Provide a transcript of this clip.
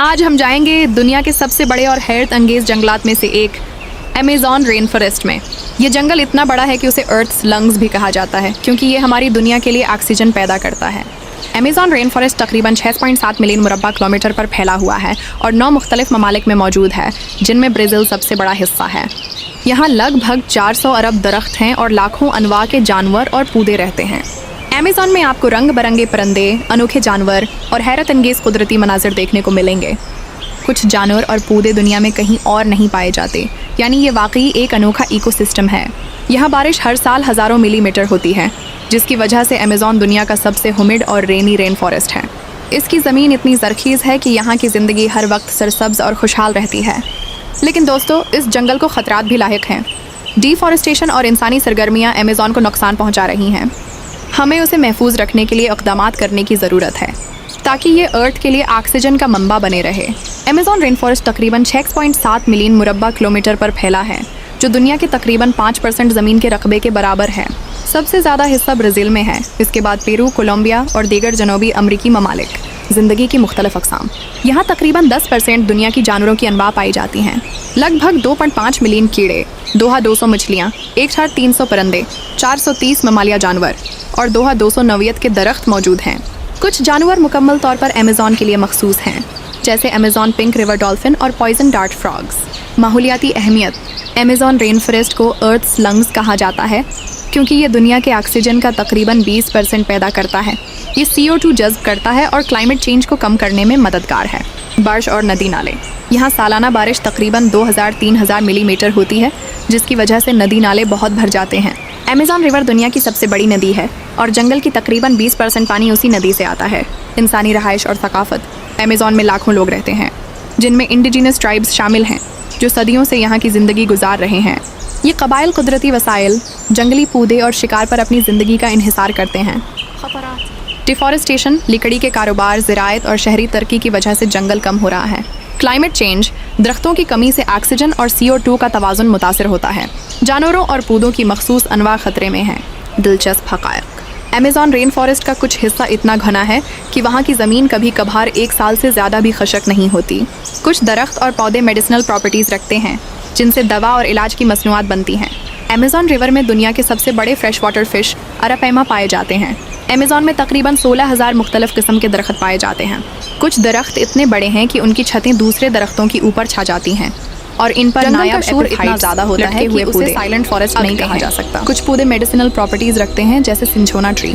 आज हम जाएंगे दुनिया के सबसे बड़े और हैरत अंगेज जंगलात में से एक अमेज़न रेन फॉरेस्ट में। ये जंगल इतना बड़ा है कि उसे अर्थ्स लंग्स भी कहा जाता है, क्योंकि ये हमारी दुनिया के लिए ऑक्सीजन पैदा करता है। अमेज़न रेन फॉरेस्ट तकरीबन 6.7 मिलियन मुरब्बा किलोमीटर पर फैला हुआ है और 9 मुख्तलिफ ममालिक में मौजूद है, जिनमें ब्राज़ील सबसे बड़ा हिस्सा है। यहाँ लगभग 400 अरब दरख्त हैं और लाखों अनवा के जानवर और पौधे रहते हैं। अमेज़न में आपको रंग बिरंगे परिंदे, अनोखे जानवर और हैरत अंगेज़ कुदरती मनाजिर देखने को मिलेंगे। कुछ जानवर और पौधे दुनिया में कहीं और नहीं पाए जाते, यानी ये वाकई एक अनोखा इकोसिस्टम है। यहाँ बारिश हर साल हज़ारों मिलीमीटर होती है, जिसकी वजह से अमेज़न दुनिया का सबसे हुमिड और रेनी रेन फॉरेस्ट है। इसकी ज़मीन इतनी ज़रख़ीज़ है कि यहाँ की ज़िंदगी हर वक्त सरसब्ज़ और खुशहाल रहती है। लेकिन दोस्तों, इस जंगल को ख़तरात भी लाहिक हैं। डिफॉरेस्टेशन और इंसानी सरगर्मियाँ अमेज़न को नुकसान पहुँचा रही हैं। हमें उसे महफूज रखने के लिए इक़दामात करने की ज़रूरत है, ताकि ये अर्थ के लिए ऑक्सीजन का मंबा बने रहे। अमेज़न रेन फॉरेस्ट तकरीबन 6.7 मिलियन मुरब्बा किलोमीटर पर फैला है, जो दुनिया के तकरीबन 5% ज़मीन के रकबे के बराबर है। सबसे ज़्यादा हिस्सा ब्राज़ील में है, इसके बाद पेरू, कोलंबिया और दीगर जनूबी अमरीकी ममालिक। ज़िंदगी की मुख्तलिफ अक़साम। यहाँ तकरीबन 10% दुनिया की जानवरों की अनवा पाई जाती हैं। लगभग 2.5 मिलियन कीड़े, 200 मछलियाँ, 300 परिंदे, 430 ममालिया जानवर और 200 नौइयत के दरख्त मौजूद हैं। कुछ जानवर मुकम्मल तौर पर अमेज़न के लिए मखसूस हैं, जैसे अमेज़न पिंक रिवर डॉल्फिन और पॉइजन डार्ट फ्रॉग्स। माहौलियाती अहमियत। अमेज़न रेन फॉरेस्ट को अर्थ्स लंग्स कहा जाता है, क्योंकि ये दुनिया के ऑक्सीजन का तकरीबन 20% पैदा करता है। ये CO2 जज़्ब करता है और क्लाइमेट चेंज को कम करने में मददगार है। बारिश और नदी नाले। यहाँ सालाना बारिश तकरीबन 2000-3000 मिलीमीटर होती है, जिसकी वजह से नदी नाले बहुत भर जाते हैं। अमेज़न रिवर दुनिया की सबसे बड़ी नदी है और जंगल की तकरीबन 20% पानी उसी नदी से आता है। इंसानी रहाइश और थकाफत। अमेज़न में लाखों लोग रहते हैं, जिनमें इंडिजिनस ट्राइब्स शामिल हैं, जो सदियों से यहाँ की ज़िंदगी गुजार रहे हैं। ये कबाइल कुदरती वसाइल, जंगली पौधे और शिकार पर अपनी ज़िंदगी का इन्हिसार करते हैं। डिफॉरेस्टेशन, लकड़ी के कारोबार, ज़राअत और शहरी तरक्की की वजह से जंगल कम हो रहा है। क्लाइमेट चेंज, दरख्तों की कमी से ऑक्सीजन और CO2 का तवाज़ुन मुतासिर होता है। जानवरों और पौधों की मखसूस अनवा ख़तरे में हैं। दिलचस्प हक़ाइक़। अमेज़न रेन फॉरेस्ट का कुछ हिस्सा इतना घना है कि वहाँ की ज़मीन कभी कभार 1 साल से ज़्यादा भी खशक नहीं होती। कुछ दरख्त और पौधे मेडिसिनल प्रॉपर्टीज़ रखते हैं, जिनसे दवा और इलाज की मसनूआत बनती हैं। अमेज़न रिवर में दुनिया के सबसे बड़े फ्रेश वाटर फ़िश अरापैमा पाए जाते हैं। अमेज़न में तकरीबन 16,000 मुख्तलिफ किस्म के दरख्त पाए जाते हैं। कुछ दरख्त इतने बड़े हैं कि उनकी छतें दूसरे दरख्तों की ऊपर छा जाती हैं और इन पर नायाब शोर इतना ज़्यादा होता है कि उसे साइलेंट फॉरेस्ट नहीं कहा जा सकता। कुछ पौधे मेडिसिनल प्रॉपर्टीज़ रखते हैं, जैसे सिंचोना ट्री।